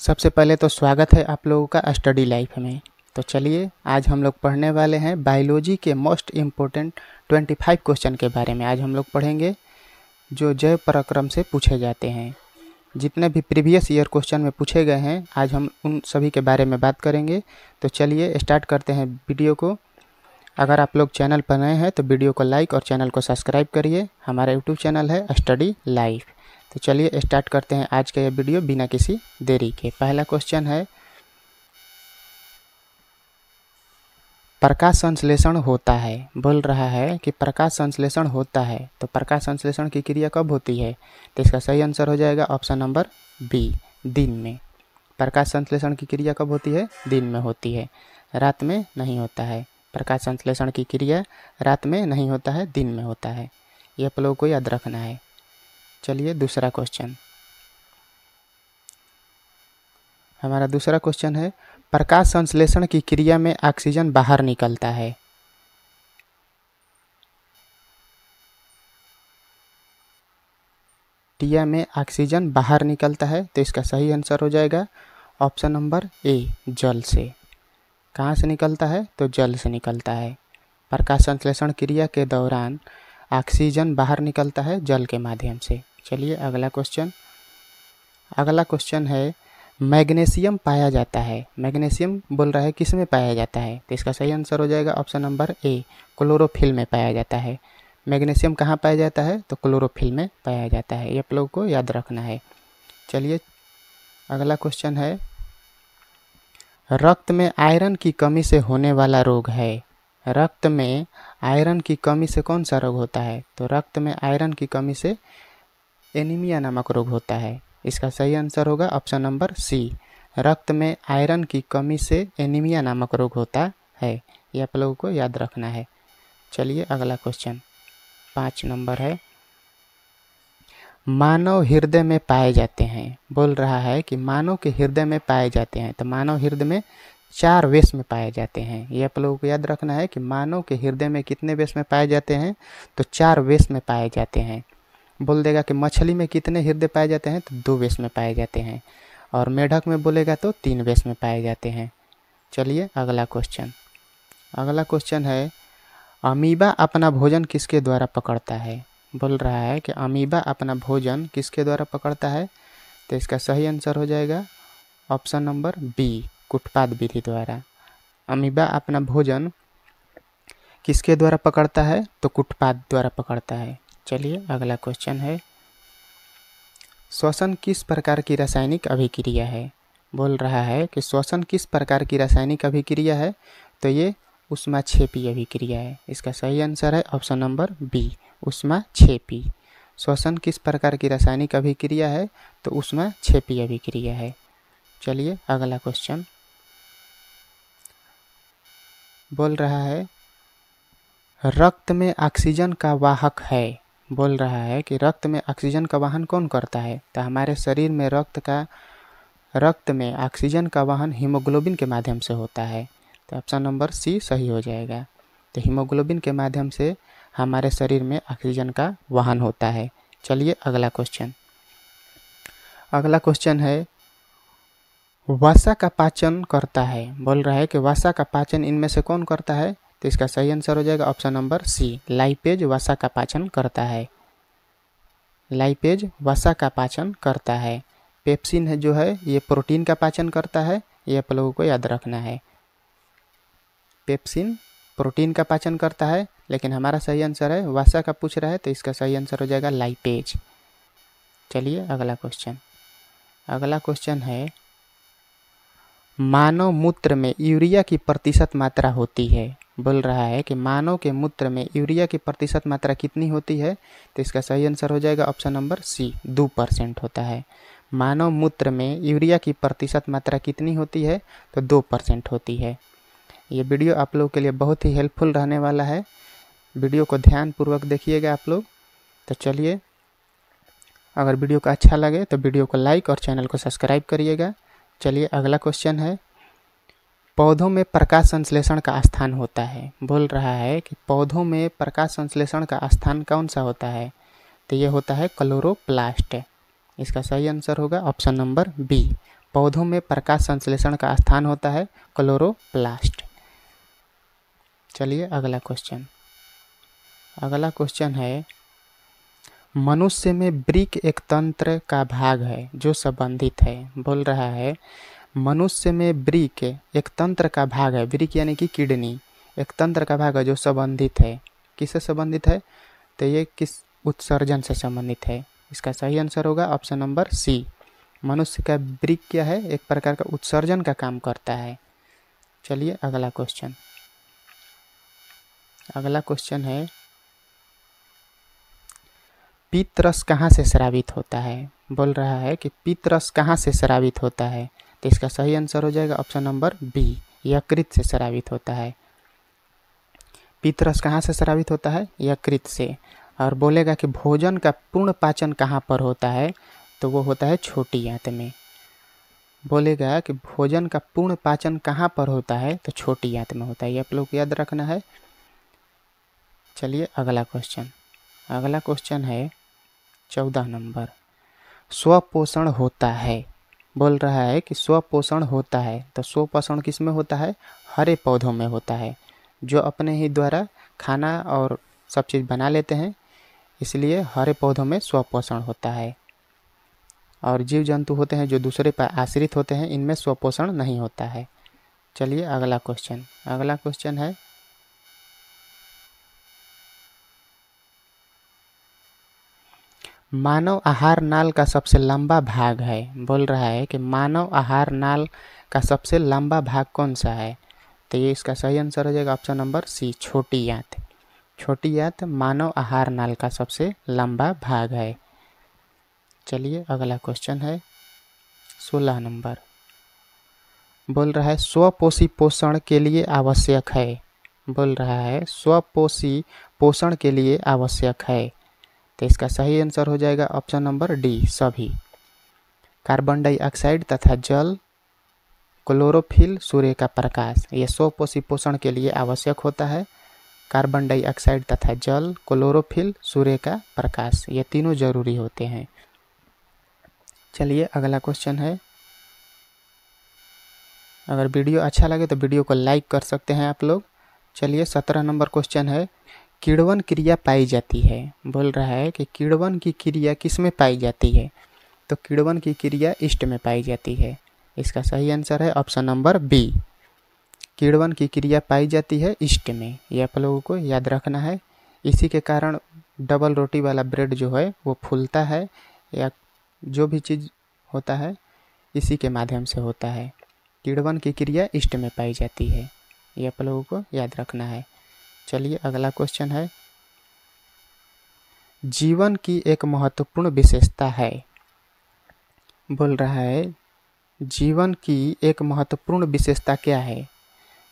सबसे पहले तो स्वागत है आप लोगों का स्टडी लाइफ में। तो चलिए आज हम लोग पढ़ने वाले हैं बायोलॉजी के मोस्ट इम्पोर्टेंट 25 क्वेश्चन के बारे में। आज हम लोग पढ़ेंगे जो जैव पराक्रम से पूछे जाते हैं। जितने भी प्रीवियस ईयर क्वेश्चन में पूछे गए हैं आज हम उन सभी के बारे में बात करेंगे। तो चलिए स्टार्ट करते हैं वीडियो को। अगर आप लोग चैनल पर नए हैं तो वीडियो को लाइक और चैनल को सब्सक्राइब करिए। हमारा यूट्यूब चैनल है स्टडी लाइफ। तो चलिए स्टार्ट करते हैं आज का ये वीडियो बिना किसी देरी के। पहला क्वेश्चन है, प्रकाश संश्लेषण होता है। बोल रहा है कि प्रकाश संश्लेषण होता है, तो प्रकाश संश्लेषण की क्रिया कब होती है? तो इसका सही आंसर हो जाएगा ऑप्शन नंबर बी, दिन में। प्रकाश संश्लेषण की क्रिया कब होती है? दिन में होती है, रात में नहीं होता है। प्रकाश संश्लेषण की क्रिया रात में नहीं होता है, दिन में होता है। ये आप लोगों को याद रखना है। चलिए दूसरा क्वेश्चन, हमारा दूसरा क्वेश्चन है, प्रकाश संश्लेषण की क्रिया में ऑक्सीजन बाहर निकलता है। क्रिया में ऑक्सीजन बाहर निकलता है, तो इसका सही आंसर हो जाएगा ऑप्शन नंबर ए, जल से। कहाँ से निकलता है? तो जल से निकलता है। प्रकाश संश्लेषण क्रिया के दौरान ऑक्सीजन बाहर निकलता है जल के माध्यम से। चलिए अगला क्वेश्चन है, मैग्नीशियम पाया जाता है। मैग्नीशियम बोल रहा है किस में पाया जाता है? तो इसका सही आंसर हो जाएगा ऑप्शन नंबर ए, क्लोरोफिल में पाया जाता है। मैग्नीशियम कहाँ पाया जाता है? तो क्लोरोफिल में पाया जाता है। ये आप लोगों को याद रखना है। चलिए अगला क्वेश्चन है, रक्त में आयरन की कमी से होने वाला रोग है। रक्त में आयरन की कमी से कौन सा रोग होता है? तो रक्त में आयरन की कमी से एनीमिया नामक रोग होता है। इसका सही आंसर होगा ऑप्शन नंबर सी, रक्त में आयरन की कमी से एनीमिया नामक रोग होता है। ये आप लोगों को याद रखना है। चलिए अगला क्वेश्चन 5 नंबर है, मानव हृदय में पाए जाते हैं। बोल रहा है कि मानव के हृदय में पाए जाते हैं। तो मानव हृदय में 4 वेश में पाए जाते हैं। ये आप लोगों को याद रखना है कि मानव के हृदय में कितने वेश में पाए जाते हैं? तो 4 वेश में पाए जाते हैं। बोल देगा कि मछली में कितने हृदय पाए जाते हैं? तो 2 वेश में पाए जाते हैं। और मेढक में बोलेगा तो 3 वेश में पाए जाते हैं। चलिए अगला क्वेश्चन है, अमीबा अपना भोजन किसके द्वारा पकड़ता है? बोल रहा है कि अमीबा अपना भोजन किसके द्वारा पकड़ता है? तो इसका सही आंसर हो जाएगा ऑप्शन नंबर बी, कुटपाद विधि द्वारा। अमीबा अपना भोजन किसके द्वारा पकड़ता है? तो कुटपाद द्वारा पकड़ता है। चलिए अगला क्वेश्चन है, श्वसन किस प्रकार की रासायनिक अभिक्रिया है? बोल रहा है कि श्वसन किस प्रकार की रासायनिक अभिक्रिया है? तो ये ऊष्माक्षेपी अभिक्रिया है। इसका सही आंसर है ऑप्शन नंबर बी, ऊष्माक्षेपी। श्वसन किस प्रकार की रासायनिक अभिक्रिया है? तो ऊष्माक्षेपी अभिक्रिया है। चलिए अगला क्वेश्चन, बोल रहा है रक्त में ऑक्सीजन का वाहक है। बोल रहा है कि रक्त में ऑक्सीजन का वहन कौन करता है? तो हमारे शरीर में रक्त में ऑक्सीजन का वहन हीमोग्लोबिन के माध्यम से होता है। तो ऑप्शन नंबर सी सही हो जाएगा। तो हीमोग्लोबिन के माध्यम से हमारे शरीर में ऑक्सीजन का वहन होता है। चलिए अगला क्वेश्चन है, वसा का पाचन करता है। बोल रहा है कि वसा का पाचन इनमें से कौन करता है? तो इसका सही आंसर हो जाएगा ऑप्शन नंबर सी, लाइपेज वसा का पाचन करता है। लाइपेज वसा का पाचन करता है। पेप्सिन है जो है ये प्रोटीन का पाचन करता है। ये आप लोगों को याद रखना है। पेप्सिन प्रोटीन का पाचन करता है, लेकिन हमारा सही आंसर है वसा का पूछ रहा है, तो इसका सही आंसर हो जाएगा लाइपेज। चलिए अगला क्वेश्चन है, मानव मूत्र में यूरिया की प्रतिशत मात्रा होती है। बोल रहा है कि मानव के मूत्र में यूरिया की प्रतिशत मात्रा कितनी होती है? तो इसका सही आंसर हो जाएगा ऑप्शन नंबर सी, 2% होता है। मानव मूत्र में यूरिया की प्रतिशत मात्रा कितनी होती है? तो 2% होती है। ये वीडियो आप लोग के लिए बहुत ही हेल्पफुल रहने वाला है। वीडियो को ध्यानपूर्वक देखिएगा आप लोग। तो चलिए, अगर वीडियो को अच्छा लगे तो वीडियो को लाइक और चैनल को सब्सक्राइब करिएगा। चलिए अगला क्वेश्चन है, पौधों में प्रकाश संश्लेषण का स्थान होता है। बोल रहा है कि पौधों में प्रकाश संश्लेषण का स्थान कौन सा होता है? तो ये होता है क्लोरोप्लास्ट। इसका सही आंसर होगा ऑप्शन नंबर बी, पौधों में प्रकाश संश्लेषण का स्थान होता है क्लोरोप्लास्ट। चलिए अगला क्वेश्चन है, मनुष्य में वृक्क एक तंत्र का भाग है जो संबंधित है। बोल रहा है मनुष्य में वृक्क एक तंत्र का भाग है, वृक्क यानी कि किडनी एक तंत्र का भाग है जो संबंधित है। किससे संबंधित है? तो ये किस उत्सर्जन से संबंधित है। इसका सही आंसर होगा ऑप्शन नंबर सी। मनुष्य का वृक्क क्या है? एक प्रकार का उत्सर्जन का काम करता है। चलिए अगला क्वेश्चन है, पित्तरस कहाँ से स्रावित होता है? बोल रहा है कि पित्तरस कहाँ से स्रावित होता है? तो इसका सही आंसर हो जाएगा ऑप्शन नंबर बी, यकृत से स्रावित होता है। पित्तरस कहाँ से स्रावित होता है? यकृत से। और बोलेगा कि भोजन का पूर्ण पाचन कहाँ पर होता है? तो वो होता है छोटी आंत में। बोलेगा कि भोजन का पूर्ण पाचन कहाँ पर होता है? तो छोटी आंत में होता है। ये आप लोग को याद रखना है। चलिए अगला क्वेश्चन है 14 नंबर, स्वपोषण होता है। बोल रहा है कि स्वपोषण होता है। तो स्वपोषण किस में होता है? हरे पौधों में होता है, जो अपने ही द्वारा खाना और सब चीज़ बना लेते हैं, इसलिए हरे पौधों में स्वपोषण होता है। और जीव जंतु होते हैं जो दूसरे पर आश्रित होते हैं, इनमें स्वपोषण नहीं होता है। चलिए अगला क्वेश्चन है, मानव आहार नाल का सबसे लंबा भाग है। बोल रहा है कि मानव आहार नाल का सबसे लंबा भाग कौन सा है? तो ये इसका सही आंसर हो जाएगा ऑप्शन नंबर सी, छोटी आंत। छोटी आंत मानव आहार नाल का सबसे लंबा भाग है। चलिए अगला क्वेश्चन है 16 नंबर, बोल रहा है स्वपोषी पोषण के लिए आवश्यक है। बोल रहा है स्वपोषी पोषण के लिए आवश्यक है। तो इसका सही आंसर हो जाएगा ऑप्शन नंबर डी, सभी। कार्बन डाइऑक्साइड तथा जल, क्लोरोफिल, सूर्य का प्रकाश, ये स्वपोषी पोषण के लिए आवश्यक होता है। कार्बन डाइऑक्साइड तथा जल, क्लोरोफिल, सूर्य का प्रकाश, ये तीनों जरूरी होते हैं। चलिए अगला क्वेश्चन है, अगर वीडियो अच्छा लगे तो वीडियो को लाइक कर सकते हैं आप लोग। चलिए 17 नंबर क्वेश्चन है, किण्वन क्रिया पाई जाती है। बोल रहा है कि किण्वन की क्रिया किस में पाई जाती है? तो किण्वन की क्रिया ईस्ट में पाई जाती है। इसका सही आंसर है ऑप्शन नंबर बी, किण्वन की क्रिया पाई जाती है ईस्ट में। ये आप लोगों को याद रखना है। इसी के कारण डबल रोटी वाला ब्रेड जो है वो फूलता है, या जो भी चीज़ होता है इसी के माध्यम से होता है। किण्वन की क्रिया ईस्ट में पाई जाती है, ये आप लोगों को याद रखना है। चलिए अगला क्वेश्चन है, जीवन की एक महत्वपूर्ण विशेषता है। बोल रहा है जीवन की एक महत्वपूर्ण विशेषता क्या है?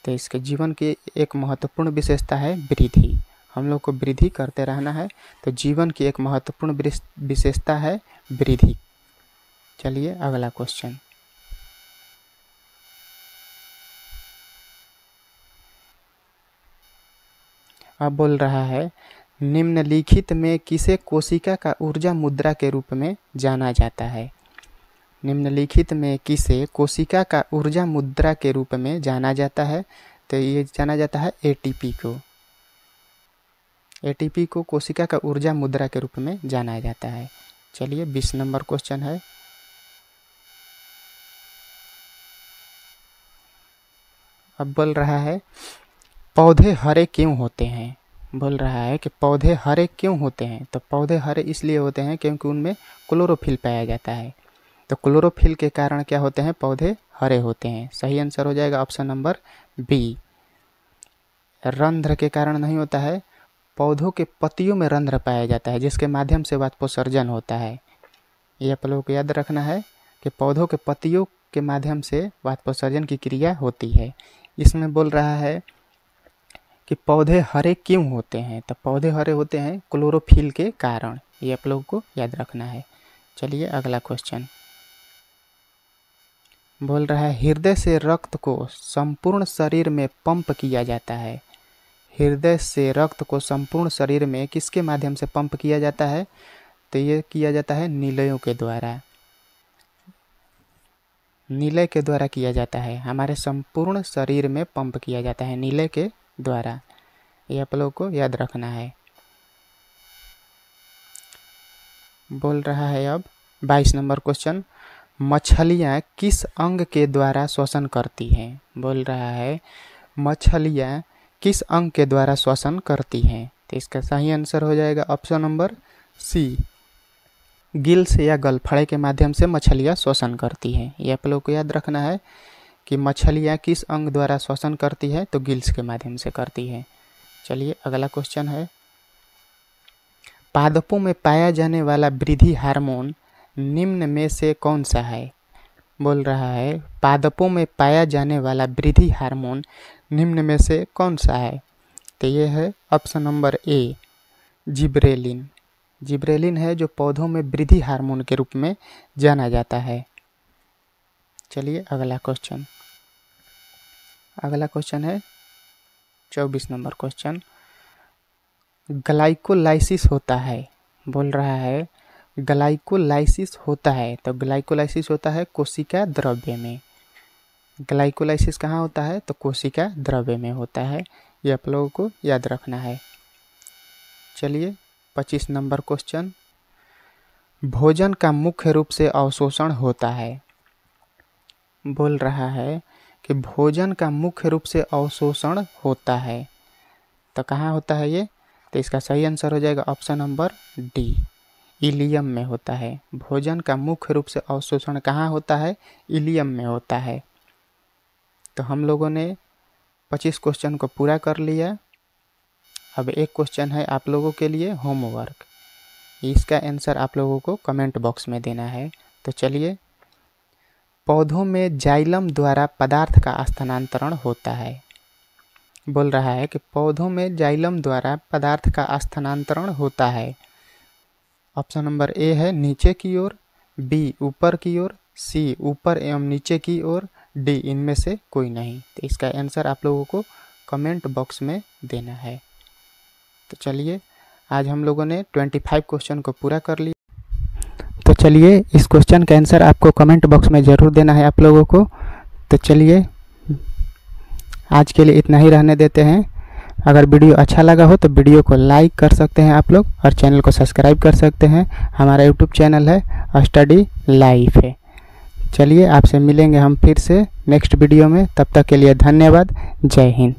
तो इसके जीवन की एक महत्वपूर्ण विशेषता है वृद्धि। हम लोग को वृद्धि करते रहना है, तो जीवन की एक महत्वपूर्ण विशेषता है वृद्धि। चलिए अगला क्वेश्चन, अब बोल रहा है निम्नलिखित में किसे कोशिका का ऊर्जा मुद्रा के रूप में जाना जाता है? निम्नलिखित में किसे कोशिका का ऊर्जा मुद्रा के रूप में जाना जाता है? तो ये जाना जाता है एटीपी को। एटीपी को कोशिका का ऊर्जा मुद्रा के रूप में जाना जाता है। चलिए 20 नंबर क्वेश्चन है, अब बोल रहा है पौधे हरे क्यों होते हैं? बोल रहा है कि पौधे हरे क्यों होते हैं? तो पौधे हरे इसलिए होते हैं क्योंकि उनमें क्लोरोफिल पाया जाता है। तो क्लोरोफिल के कारण क्या होते हैं? पौधे हरे होते हैं। सही आंसर हो जाएगा ऑप्शन नंबर बी, रंध्र के कारण नहीं होता है। पौधों के पत्तियों में रंध्र पाया जाता है जिसके माध्यम से वाष्पोत्सर्जन होता है। ये आप लोगों को याद रखना है कि पौधों के पत्तियों के माध्यम से वाष्पोत्सर्जन की क्रिया होती है। इसमें बोल रहा है कि पौधे हरे क्यों होते हैं? तो पौधे हरे होते हैं क्लोरोफिल के कारण। ये आप लोगों को याद रखना है। चलिए अगला क्वेश्चन, बोल रहा है हृदय से रक्त को संपूर्ण शरीर में पंप किया जाता है। हृदय से रक्त को संपूर्ण शरीर में किसके माध्यम से पंप किया जाता है? तो ये किया जाता है नीलयों के द्वारा। नीले के द्वारा किया जाता है। हमारे संपूर्ण शरीर में पंप किया जाता है नीले के द्वारा। ये आप लोगों को याद रखना है। बोल रहा है अब 22 नंबर क्वेश्चन, मछलियाँ किस अंग के द्वारा श्वसन करती हैं? बोल रहा है मछलियाँ किस अंग के द्वारा श्वसन करती हैं? तो इसका सही आंसर हो जाएगा ऑप्शन नंबर सी, गिल्स या गलफड़े के माध्यम से मछलियाँ श्वसन करती हैं। ये आप लोगों को याद रखना है कि मछलियाँ किस अंग द्वारा श्वसन करती है, तो गिल्स के माध्यम से करती है। चलिए अगला क्वेश्चन है, पादपों में पाया जाने वाला वृद्धि हार्मोन निम्न में से कौन सा है? बोल रहा है पादपों में पाया जाने वाला वृद्धि हार्मोन निम्न में से कौन सा है? तो ये है option number A, gibberellin. Gibberellin है जो पौधों में वृद्धि हार्मोन के रूप में जाना जाता है। चलिए अगला क्वेश्चन है 24 नंबर क्वेश्चन, ग्लाइकोलाइसिस होता है। बोल रहा है ग्लाइकोलाइसिस होता है, तो ग्लाइकोलाइसिस होता है कोशिका द्रव्य में। ग्लाइकोलाइसिस कहाँ होता है? तो कोशिका द्रव्य में होता है। ये आप लोगों को याद रखना है। चलिए 25 नंबर क्वेश्चन, भोजन का मुख्य रूप से अवशोषण होता है। बोल रहा है कि भोजन का मुख्य रूप से अवशोषण होता है, तो कहाँ होता है ये? तो इसका सही आंसर हो जाएगा ऑप्शन नंबर डी, इलियम में होता है। भोजन का मुख्य रूप से अवशोषण कहाँ होता है? इलियम में होता है। तो हम लोगों ने 25 क्वेश्चन को पूरा कर लिया। अब एक क्वेश्चन है आप लोगों के लिए होमवर्क, इसका आंसर आप लोगों को कमेंट बॉक्स में देना है। तो चलिए, पौधों में जाइलम द्वारा पदार्थ का स्थानांतरण होता है। बोल रहा है कि पौधों में जाइलम द्वारा पदार्थ का स्थानांतरण होता है। ऑप्शन नंबर ए है नीचे की ओर, बी ऊपर की ओर, सी ऊपर एवं नीचे की ओर, डी इनमें से कोई नहीं। तो इसका आंसर आप लोगों को कमेंट बॉक्स में देना है। तो चलिए, आज हम लोगों ने 25 क्वेश्चन को पूरा कर लिया। तो चलिए, इस क्वेश्चन का आंसर आपको कमेंट बॉक्स में ज़रूर देना है आप लोगों को। तो चलिए, आज के लिए इतना ही रहने देते हैं। अगर वीडियो अच्छा लगा हो तो वीडियो को लाइक कर सकते हैं आप लोग, और चैनल को सब्सक्राइब कर सकते हैं। हमारा यूट्यूब चैनल है स्टडी लाइफ है। चलिए, आपसे मिलेंगे हम फिर से नेक्स्ट वीडियो में। तब तक के लिए धन्यवाद। जय हिंद।